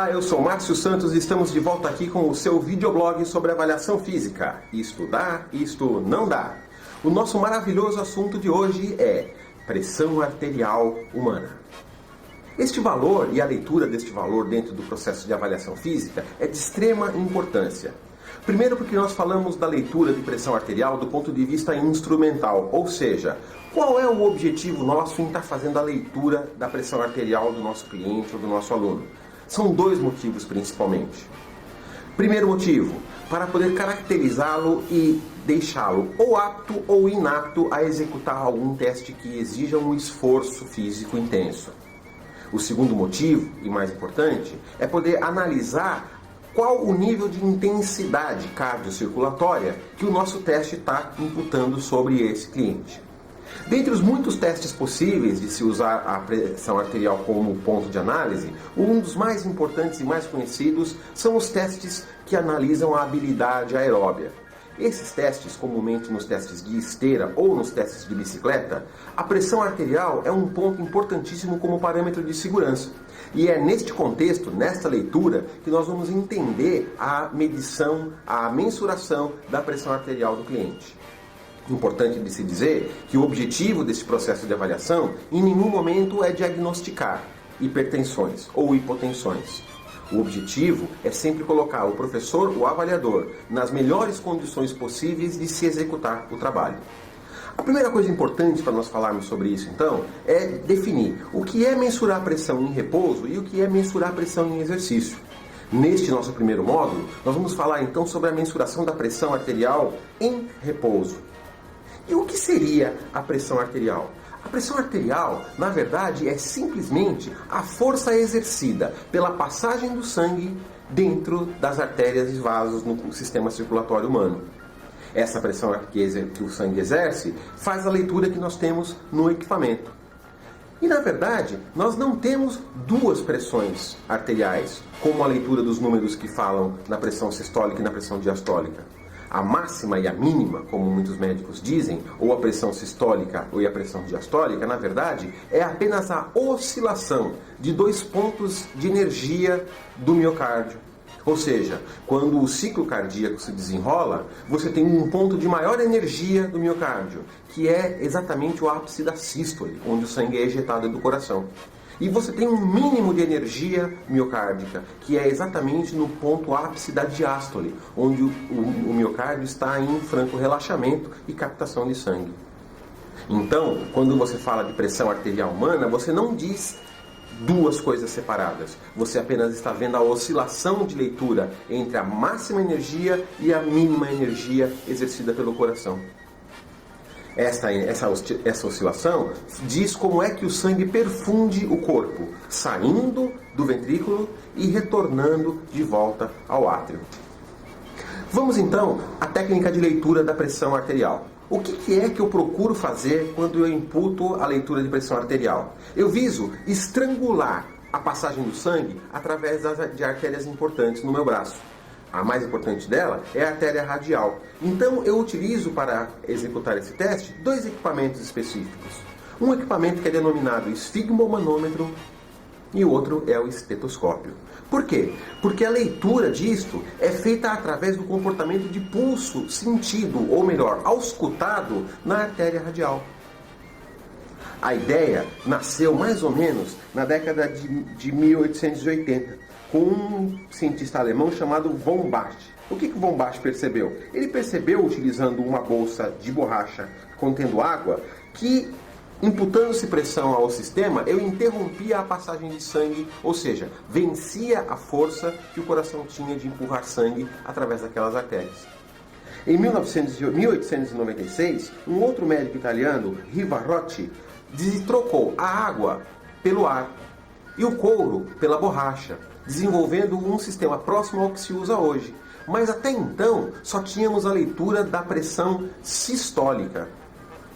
Olá, eu sou Márcio Santos e estamos de volta aqui com o seu videoblog sobre avaliação física. Isto dá, isto não dá. O nosso maravilhoso assunto de hoje é pressão arterial humana. Este valor e a leitura deste valor dentro do processo de avaliação física é de extrema importância. Primeiro porque nós falamos da leitura de pressão arterial do ponto de vista instrumental, ou seja, qual é o objetivo nosso em estar fazendo a leitura da pressão arterial do nosso cliente ou do nosso aluno? São dois motivos principalmente. Primeiro motivo, para poder caracterizá-lo e deixá-lo ou apto ou inapto a executar algum teste que exija um esforço físico intenso. O segundo motivo, e mais importante, é poder analisar qual o nível de intensidade cardiocirculatória que o nosso teste está imputando sobre esse cliente. Dentre os muitos testes possíveis de se usar a pressão arterial como ponto de análise, um dos mais importantes e mais conhecidos são os testes que analisam a habilidade aeróbia. Esses testes, comumente nos testes de esteira ou nos testes de bicicleta, a pressão arterial é um ponto importantíssimo como parâmetro de segurança. E é neste contexto, nesta leitura, que nós vamos entender a medição, a mensuração da pressão arterial do cliente. Importante de se dizer que o objetivo desse processo de avaliação em nenhum momento é diagnosticar hipertensões ou hipotensões. O objetivo é sempre colocar o professor, o avaliador, nas melhores condições possíveis de se executar o trabalho. A primeira coisa importante para nós falarmos sobre isso, então, é definir o que é mensurar a pressão em repouso e o que é mensurar a pressão em exercício. Neste nosso primeiro módulo, nós vamos falar então sobre a mensuração da pressão arterial em repouso. E o que seria a pressão arterial? A pressão arterial, na verdade, é simplesmente a força exercida pela passagem do sangue dentro das artérias e vasos no sistema circulatório humano. Essa pressão que o sangue exerce faz a leitura que nós temos no equipamento. E, na verdade, nós não temos duas pressões arteriais, como a leitura dos números que falam na pressão sistólica e na pressão diastólica. A máxima e a mínima, como muitos médicos dizem, ou a pressão sistólica ou a pressão diastólica, na verdade, é apenas a oscilação de dois pontos de energia do miocárdio. Ou seja, quando o ciclo cardíaco se desenrola, você tem um ponto de maior energia do miocárdio, que é exatamente o ápice da sístole, onde o sangue é ejetado do coração. E você tem um mínimo de energia miocárdica, que é exatamente no ponto ápice da diástole, onde o miocárdio está em franco relaxamento e captação de sangue. Então, quando você fala de pressão arterial humana, você não diz duas coisas separadas. Você apenas está vendo a oscilação de leitura entre a máxima energia e a mínima energia exercida pelo coração. Essa oscilação diz como é que o sangue perfunde o corpo, saindo do ventrículo e retornando de volta ao átrio. Vamos então à técnica de leitura da pressão arterial. O que é que eu procuro fazer quando eu imputo a leitura de pressão arterial? Eu viso estrangular a passagem do sangue através de artérias importantes no meu braço. A mais importante dela é a artéria radial. Então eu utilizo para executar esse teste dois equipamentos específicos. Um equipamento que é denominado esfigmomanômetro e o outro é o estetoscópio. Por quê? Porque a leitura disto é feita através do comportamento de pulso sentido, ou melhor, auscultado na artéria radial. A ideia nasceu mais ou menos na década de 1880. Com um cientista alemão chamado von Bach. O que von Bach percebeu? Ele percebeu, utilizando uma bolsa de borracha contendo água, que, imputando-se pressão ao sistema, eu interrompia a passagem de sangue, ou seja, vencia a força que o coração tinha de empurrar sangue através daquelas artérias. Em 1896, um outro médico italiano, Rivarotti, trocou a água pelo ar e o couro pela borracha, desenvolvendo um sistema próximo ao que se usa hoje. Mas até então, só tínhamos a leitura da pressão sistólica.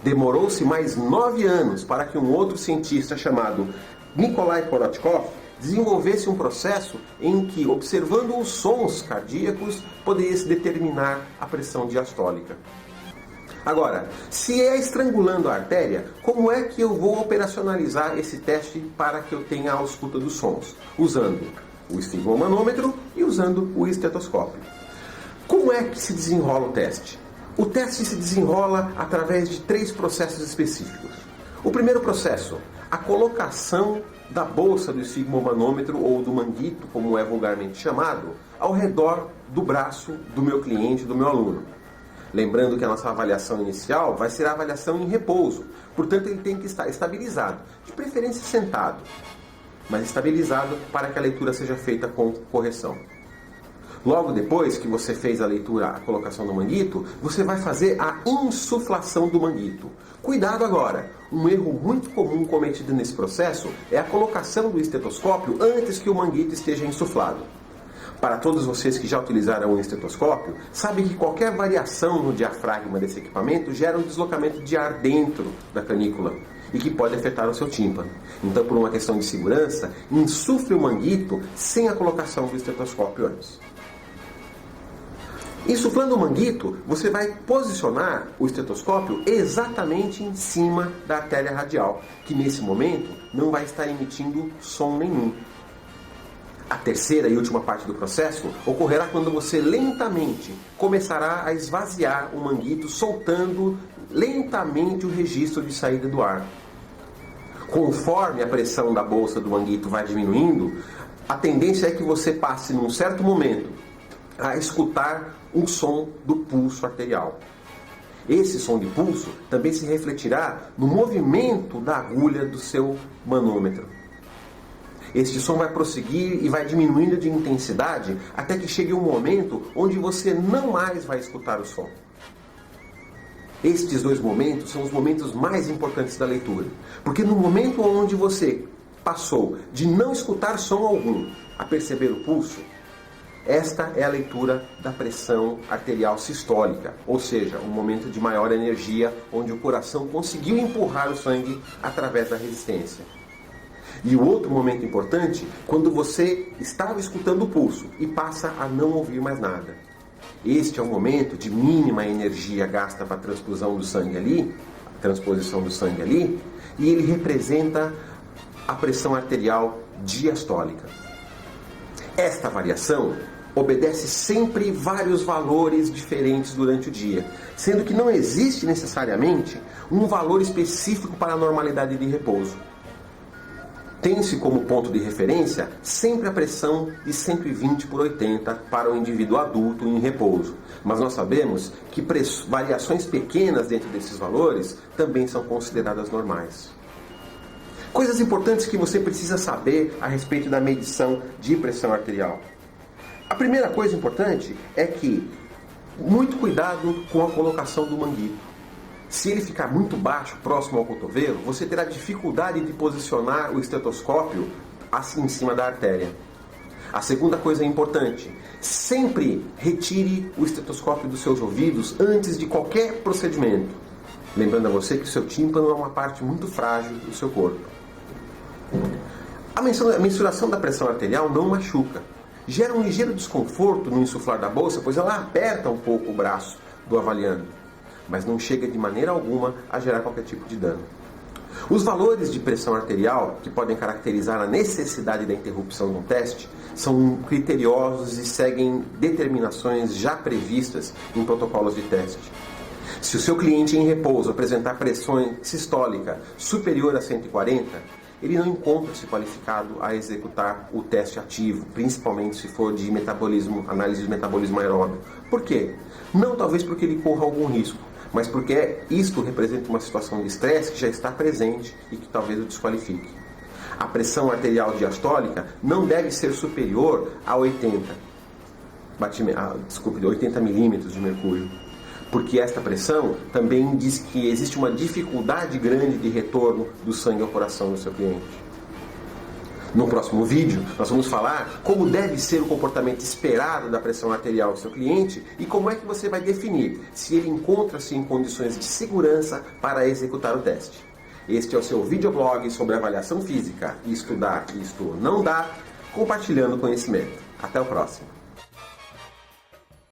Demorou-se mais 9 anos para que um outro cientista chamado Nikolai Korotkov desenvolvesse um processo em que, observando os sons cardíacos, poderia-se determinar a pressão diastólica. Agora, se é estrangulando a artéria, como é que eu vou operacionalizar esse teste para que eu tenha a ausculta dos sons? Usando o esfigmomanômetro e usando o estetoscópio. Como é que se desenrola o teste? O teste se desenrola através de 3 processos específicos. O primeiro processo, a colocação da bolsa do esfigmomanômetro ou do manguito, como é vulgarmente chamado, ao redor do braço do meu cliente, do meu aluno. Lembrando que a nossa avaliação inicial vai ser a avaliação em repouso, portanto ele tem que estar estabilizado, de preferência sentado, mas estabilizado para que a leitura seja feita com correção. Logo depois que você fez a leitura, a colocação do manguito, você vai fazer a insuflação do manguito. Cuidado agora! Um erro muito comum cometido nesse processo é a colocação do estetoscópio antes que o manguito esteja insuflado. Para todos vocês que já utilizaram o estetoscópio, sabem que qualquer variação no diafragma desse equipamento gera um deslocamento de ar dentro da canícula e que pode afetar o seu tímpano. Então, por uma questão de segurança, insufle o manguito sem a colocação do estetoscópio antes. Insuflando o manguito, você vai posicionar o estetoscópio exatamente em cima da artéria radial, que nesse momento não vai estar emitindo som nenhum. A terceira e última parte do processo ocorrerá quando você lentamente começará a esvaziar o manguito, soltando lentamente o registro de saída do ar. Conforme a pressão da bolsa do manguito vai diminuindo, a tendência é que você passe, num certo momento, a escutar um som do pulso arterial. Esse som de pulso também se refletirá no movimento da agulha do seu manômetro. Este som vai prosseguir e vai diminuindo de intensidade até que chegue um momento onde você não mais vai escutar o som. Estes 2 momentos são os momentos mais importantes da leitura, porque no momento onde você passou de não escutar som algum a perceber o pulso, esta é a leitura da pressão arterial sistólica, ou seja, um momento de maior energia, onde o coração conseguiu empurrar o sangue através da resistência. E o outro momento importante, quando você estava escutando o pulso e passa a não ouvir mais nada. Este é o momento de mínima energia gasta para a transposição do sangue ali, e ele representa a pressão arterial diastólica. Esta variação obedece sempre vários valores diferentes durante o dia, sendo que não existe necessariamente um valor específico para a normalidade de repouso. Tem-se como ponto de referência sempre a pressão de 120/80 para o indivíduo adulto em repouso, mas nós sabemos que variações pequenas dentro desses valores também são consideradas normais. Coisas importantes que você precisa saber a respeito da medição de pressão arterial. A primeira coisa importante é que muito cuidado com a colocação do manguito. Se ele ficar muito baixo, próximo ao cotovelo, você terá dificuldade de posicionar o estetoscópio assim em cima da artéria. A segunda coisa importante, sempre retire o estetoscópio dos seus ouvidos antes de qualquer procedimento. Lembrando a você que o seu tímpano é uma parte muito frágil do seu corpo. A mensuração da pressão arterial não machuca. Gera um ligeiro desconforto no insuflar da bolsa, pois ela aperta um pouco o braço do avaliando, mas não chega de maneira alguma a gerar qualquer tipo de dano. Os valores de pressão arterial, que podem caracterizar a necessidade da interrupção de um teste, são criteriosos e seguem determinações já previstas em protocolos de teste. Se o seu cliente em repouso apresentar pressão sistólica superior a 140, ele não encontra-se qualificado a executar o teste ativo, principalmente se for de metabolismo, análise de metabolismo aeróbio. Por quê? Não talvez porque ele corra algum risco, mas porque isto representa uma situação de estresse que já está presente e que talvez o desqualifique. A pressão arterial diastólica não deve ser superior a 80 milímetros de mercúrio, porque esta pressão também diz que existe uma dificuldade grande de retorno do sangue ao coração do seu cliente. No próximo vídeo, nós vamos falar como deve ser o comportamento esperado da pressão arterial do seu cliente e como é que você vai definir se ele encontra-se em condições de segurança para executar o teste. Este é o seu videoblog sobre avaliação física. Isto dá, isto não dá, compartilhando conhecimento. Até o próximo.